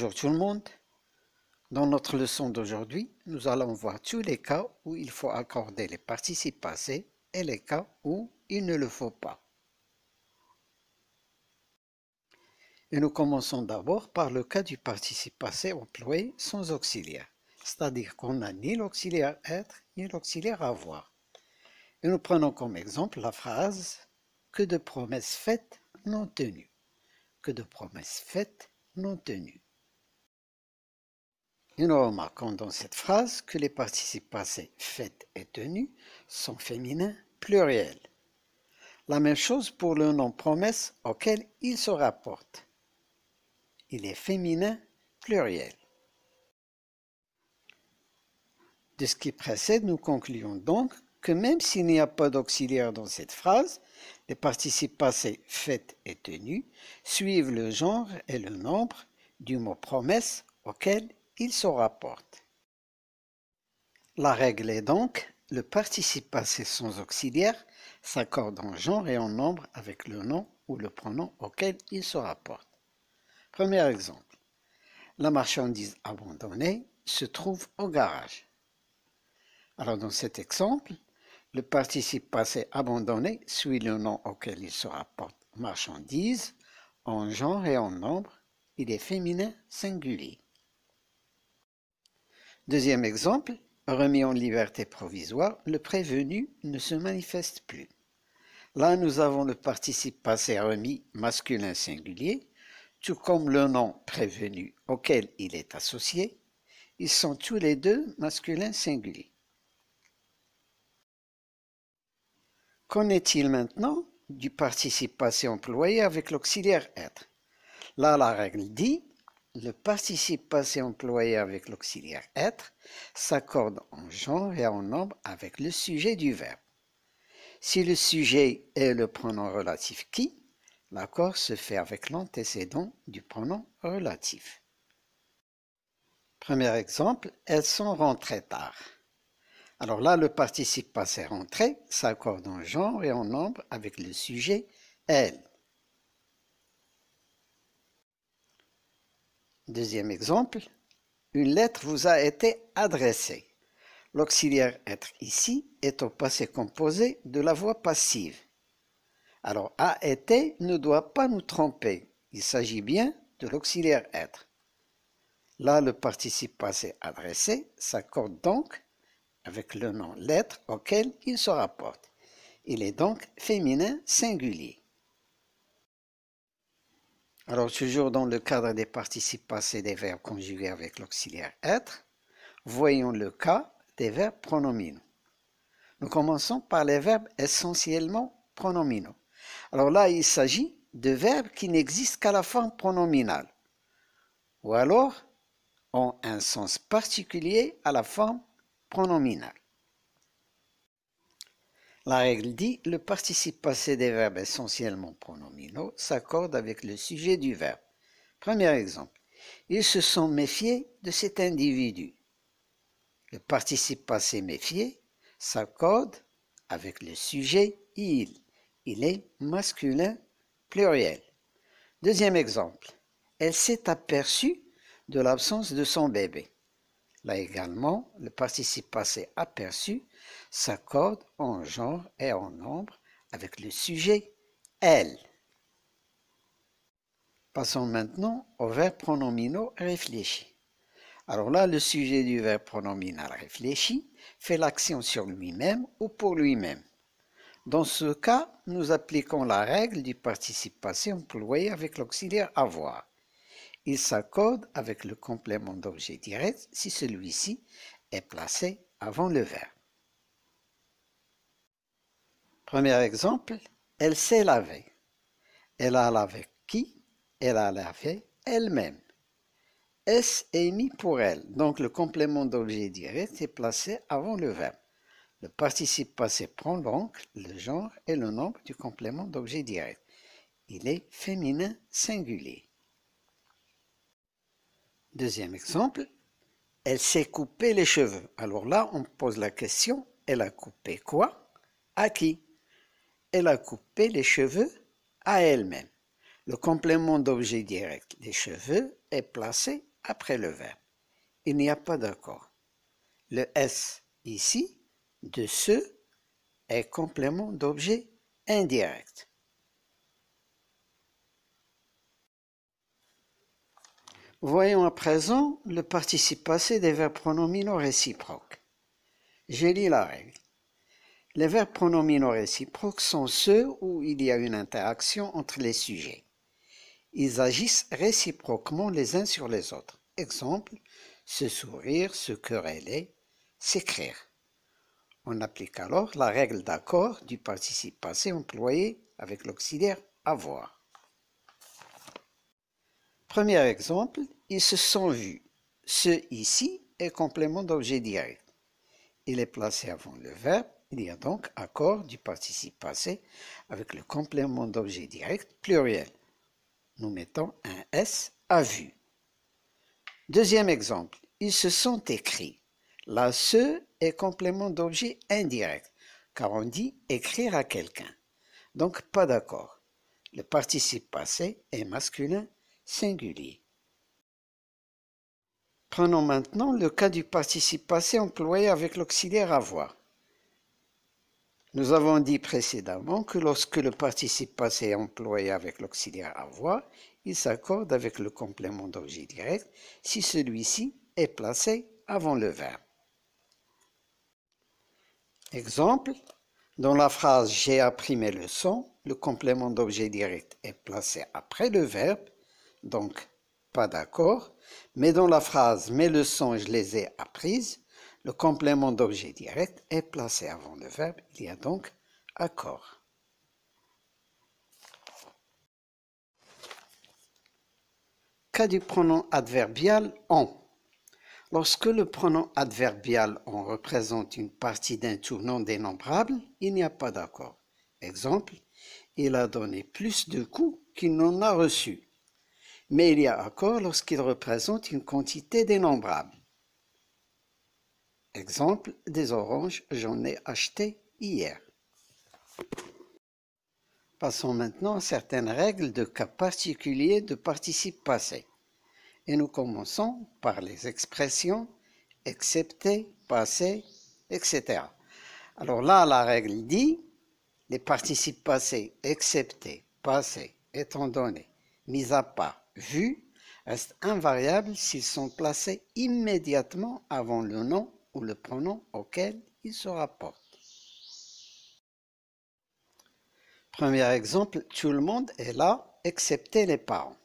Bonjour tout le monde. Dans notre leçon d'aujourd'hui, nous allons voir tous les cas où il faut accorder les participes passés et les cas où il ne le faut pas. Et nous commençons d'abord par le cas du participe passé employé sans auxiliaire, c'est-à-dire qu'on n'a ni l'auxiliaire être ni l'auxiliaire avoir. Et nous prenons comme exemple la phrase « que de promesses faites non tenues ». Que de promesses faites non tenues. Et nous remarquons dans cette phrase que les participes passés faits et tenus sont féminins pluriels. La même chose pour le nom promesse auquel il se rapporte. Il est féminin pluriel. De ce qui précède, nous concluons donc que même s'il n'y a pas d'auxiliaire dans cette phrase, les participes passés faits et tenus suivent le genre et le nombre du mot promesse auquel il se rapporte. La règle est donc, le participe passé sans auxiliaire s'accorde en genre et en nombre avec le nom ou le pronom auquel il se rapporte. Premier exemple, la marchandise abandonnée se trouve au garage. Alors dans cet exemple, le participe passé abandonné suit le nom auquel il se rapporte marchandise, en genre et en nombre, il est féminin singulier. Deuxième exemple, remis en liberté provisoire, le prévenu ne se manifeste plus. Là, nous avons le participe passé remis masculin singulier, tout comme le nom prévenu auquel il est associé. Ils sont tous les deux masculins singuliers. Qu'en est-il maintenant du participe passé employé avec l'auxiliaire être? Là, la règle dit le participe passé employé avec l'auxiliaire être s'accorde en genre et en nombre avec le sujet du verbe. Si le sujet est le pronom relatif qui, l'accord se fait avec l'antécédent du pronom relatif. Premier exemple, elles sont rentrées tard. Alors là, le participe passé rentré s'accorde en genre et en nombre avec le sujet elles. Deuxième exemple, une lettre vous a été adressée. L'auxiliaire être ici est au passé composé de la voix passive. Alors a été ne doit pas nous tromper, il s'agit bien de l'auxiliaire être. Là, le participe passé adressé s'accorde donc avec le nom l'être auquel il se rapporte. Il est donc féminin singulier. Alors, toujours dans le cadre des participes passés des verbes conjugués avec l'auxiliaire être, voyons le cas des verbes pronominaux. Nous commençons par les verbes essentiellement pronominaux. Alors là, il s'agit de verbes qui n'existent qu'à la forme pronominale, ou alors ont un sens particulier à la forme pronominale. La règle dit le participe passé des verbes essentiellement pronominaux s'accorde avec le sujet du verbe. Premier exemple, ils se sont méfiés de cet individu. Le participe passé méfié s'accorde avec le sujet il. Il est masculin pluriel. Deuxième exemple, elle s'est aperçue de l'absence de son bébé. Là également, le participe passé aperçu s'accorde en genre et en nombre avec le sujet elle. Passons maintenant aux verbes pronominaux réfléchis. Alors là, le sujet du verbe pronominal réfléchi fait l'action sur lui-même ou pour lui-même. Dans ce cas, nous appliquons la règle du participe passé employé avec l'auxiliaire avoir. Il s'accorde avec le complément d'objet direct si celui-ci est placé avant le verbe. Premier exemple, elle s'est lavée. Elle a lavé qui? Elle a lavé elle-même. S est mis pour elle, donc le complément d'objet direct est placé avant le verbe. Le participe passé prend donc le genre et le nombre du complément d'objet direct. Il est féminin singulier. Deuxième exemple, elle s'est coupé les cheveux. Alors là, on pose la question, elle a coupé quoi? À qui? Elle a coupé les cheveux à elle-même. Le complément d'objet direct, les cheveux, est placé après le verbe. Il n'y a pas d'accord. Le S ici, de ce, est complément d'objet indirect. Voyons à présent le participe passé des verbes pronominaux réciproques. Je lis la règle. Les verbes pronominaux réciproques sont ceux où il y a une interaction entre les sujets. Ils agissent réciproquement les uns sur les autres. Exemple, se sourire, se quereller, s'écrire. On applique alors la règle d'accord du participe passé employé avec l'auxiliaire avoir. Premier exemple, ils se sont vus. Ce ici est complément d'objet direct. Il est placé avant le verbe, il y a donc accord du participe passé avec le complément d'objet direct pluriel. Nous mettons un S à vu. Deuxième exemple, ils se sont écrits. Là, ce est complément d'objet indirect, car on dit écrire à quelqu'un. Donc, pas d'accord. Le participe passé est masculin singulier. Prenons maintenant le cas du participe passé employé avec l'auxiliaire avoir. Nous avons dit précédemment que lorsque le participe passé est employé avec l'auxiliaire avoir, il s'accorde avec le complément d'objet direct si celui-ci est placé avant le verbe. Exemple, dans la phrase « J'ai appris mes leçons », le complément d'objet direct est placé après le verbe, donc pas d'accord, mais dans la phrase « Mes leçons, je les ai apprises », le complément d'objet direct est placé avant le verbe, il y a donc accord. Cas du pronom adverbial « on ». Lorsque le pronom adverbial « on » représente une partie d'un tout non dénombrable, il n'y a pas d'accord. Exemple, il a donné plus de coups qu'il n'en a reçu. Mais il y a accord lorsqu'il représente une quantité dénombrable. Exemple, des oranges, j'en ai acheté hier. Passons maintenant à certaines règles de cas particuliers de participe passé. Et nous commençons par les expressions excepté, passé, etc. Alors là, la règle dit, les participes passés excepté, passé, étant donné, mis à part, vu, restent invariables s'ils sont placés immédiatement avant le nom ou le pronom auquel ils se rapportent. Premier exemple, tout le monde est là, excepté les parents.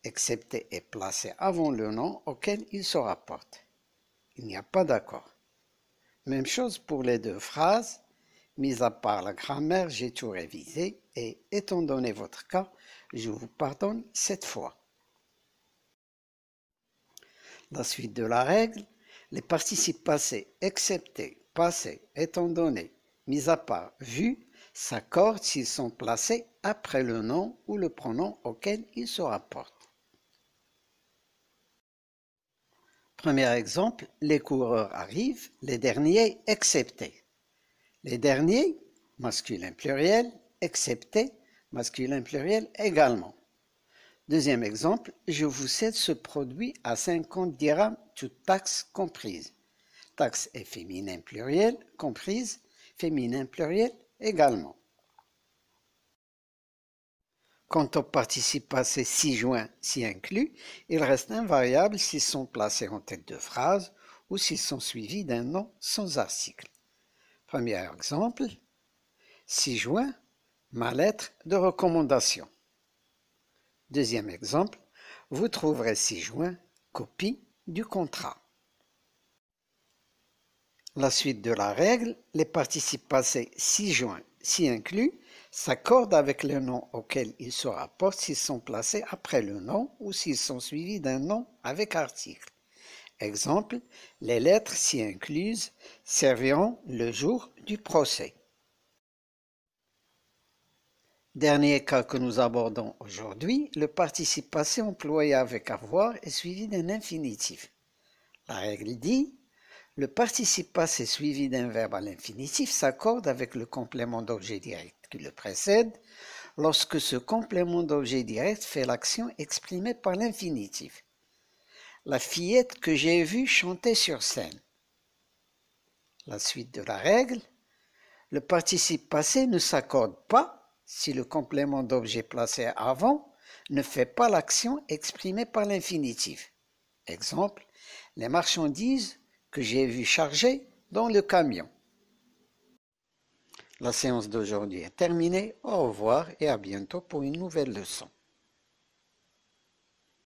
Excepté est placé avant le nom auquel il se rapporte. Il n'y a pas d'accord. Même chose pour les deux phrases, mis à part la grammaire, j'ai tout révisé et étant donné votre cas, je vous pardonne cette fois. La suite de la règle, les participes passés excepté, passé, étant donné, mis à part, vu, s'accordent s'ils sont placés après le nom ou le pronom auquel ils se rapportent. Premier exemple, les coureurs arrivent, les derniers exceptés. Les derniers, masculin pluriel, excepté, masculin pluriel également. Deuxième exemple, je vous cède ce produit à 50 dirhams, toutes taxes comprises. Taxe est féminin pluriel, comprise, féminin pluriel également. Quant au participe passé ci-joint, ci inclus, ils restent invariables s'ils sont placés en tête de phrase ou s'ils sont suivis d'un nom sans article. Premier exemple, ci-joint, ma lettre de recommandation. Deuxième exemple, vous trouverez ci-joint, copie du contrat. La suite de la règle, les participes passés ci-joint, ci inclus, s'accordent avec le nom auquel ils se rapportent s'ils sont placés après le nom ou s'ils sont suivis d'un nom avec article. Exemple, les lettres ci incluses serviront le jour du procès. Dernier cas que nous abordons aujourd'hui, le participe passé employé avec avoir est suivi d'un infinitif. La règle dit, le participe passé suivi d'un verbe à l'infinitif s'accorde avec le complément d'objet direct qui le précède lorsque ce complément d'objet direct fait l'action exprimée par l'infinitif. la fillette que j'ai vue chanter sur scène. La suite de la règle. Le participe passé ne s'accorde pas si le complément d'objet placé avant ne fait pas l'action exprimée par l'infinitif. Exemple, les marchandises que j'ai vues charger dans le camion. La séance d'aujourd'hui est terminée. Au revoir et à bientôt pour une nouvelle leçon.